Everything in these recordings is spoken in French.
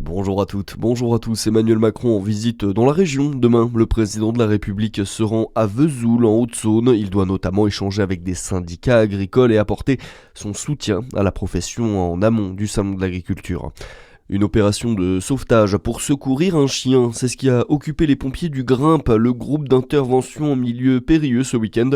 Bonjour à toutes, bonjour à tous. Emmanuel Macron en visite dans la région. Demain, le président de la République se rend à Vesoul, en Haute-Saône. Il doit notamment échanger avec des syndicats agricoles et apporter son soutien à la profession en amont du salon de l'agriculture. Une opération de sauvetage pour secourir un chien, c'est ce qui a occupé les pompiers du Grimpe, le groupe d'intervention en milieu périlleux ce week-end.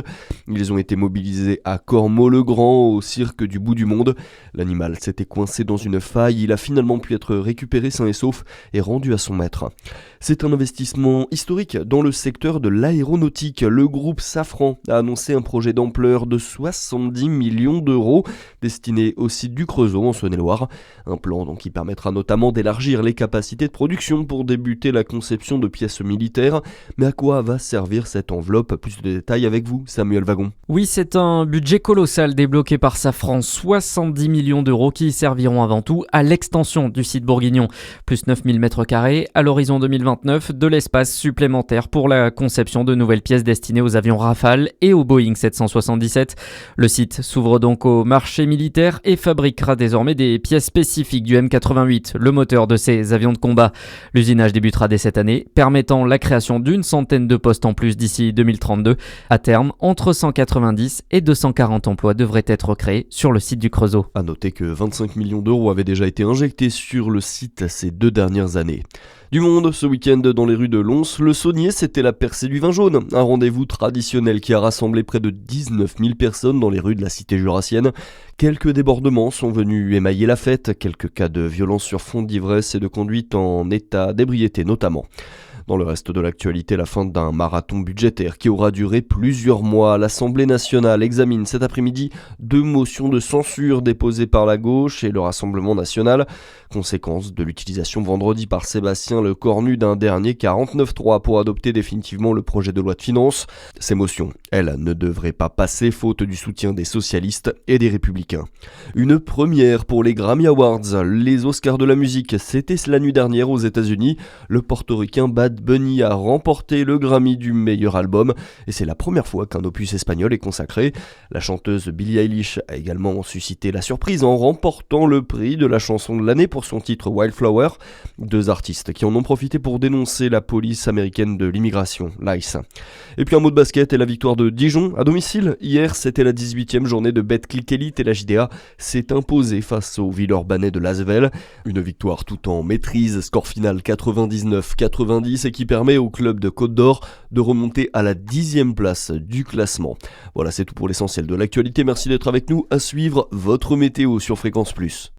Ils ont été mobilisés à Cormeaux-le-Grand, au cirque du bout du monde. L'animal s'était coincé dans une faille, il a finalement pu être récupéré sain et sauf et rendu à son maître. C'est un investissement historique dans le secteur de l'aéronautique. Le groupe Safran a annoncé un projet d'ampleur de 70 millions d'euros destiné au site du Creusot en Saône-et-Loire. Un plan donc qui permettra notamment d'élargir les capacités de production pour débuter la conception de pièces militaires. Mais à quoi va servir cette enveloppe? Plus de détails avec vous, Samuel Wagon. Oui, c'est un budget colossal débloqué par Safran, 70 millions d'euros qui serviront avant tout à l'extension du site bourguignon. Plus 9000 m2 à l'horizon 2029, de l'espace supplémentaire pour la conception de nouvelles pièces destinées aux avions Rafale et au Boeing 777. Le site s'ouvre donc au marché militaire et fabriquera désormais des pièces spécifiques du M88, le moteur de ces avions de combat. L'usinage débutera dès cette année, permettant la création d'une centaine de postes en plus d'ici 2032. À terme, entre 190 et 240 emplois devraient être créés sur le site du Creusot. À noter que 25 millions d'euros avaient déjà été injectés sur le site ces 2 dernières années. Du monde ce week-end dans les rues de Lons, le Saunier, c'était la percée du vin jaune, un rendez-vous traditionnel qui a rassemblé près de 19 000 personnes dans les rues de la cité jurassienne. Quelques débordements sont venus émailler la fête, quelques cas de violence sur fond d'ivresse et de conduite en état d'ébriété notamment. Dans le reste de l'actualité, la fin d'un marathon budgétaire qui aura duré plusieurs mois. L'Assemblée nationale examine cet après-midi 2 motions de censure déposées par la gauche et le Rassemblement national. Conséquence de l'utilisation vendredi par Sébastien Lecornu d'un dernier 49.3 pour adopter définitivement le projet de loi de finances. Ces motions, elles, ne devraient pas passer faute du soutien des socialistes et des républicains. Une première pour les Grammy Awards, les Oscars de la musique. C'était la nuit dernière aux États-Unis. Le portoricain Bad Bunny a remporté le Grammy du meilleur album et c'est la première fois qu'un opus espagnol est consacré. La chanteuse Billie Eilish a également suscité la surprise en remportant le prix de la chanson de l'année pour son titre Wildflower. 2 artistes qui en ont profité pour dénoncer la police américaine de l'immigration, l'ICE. Et puis un mot de basket et la victoire de Dijon à domicile. Hier, c'était la 18e journée de Betclic Elite et la JDA s'est imposée face au Villeurbanais de Lasvel. Une victoire tout en maîtrise, score final 99-90 et qui permet au club de Côte d'Or de remonter à la 10e place du classement. Voilà, c'est tout pour l'essentiel de l'actualité. Merci d'être avec nous. À suivre votre météo sur Fréquence Plus.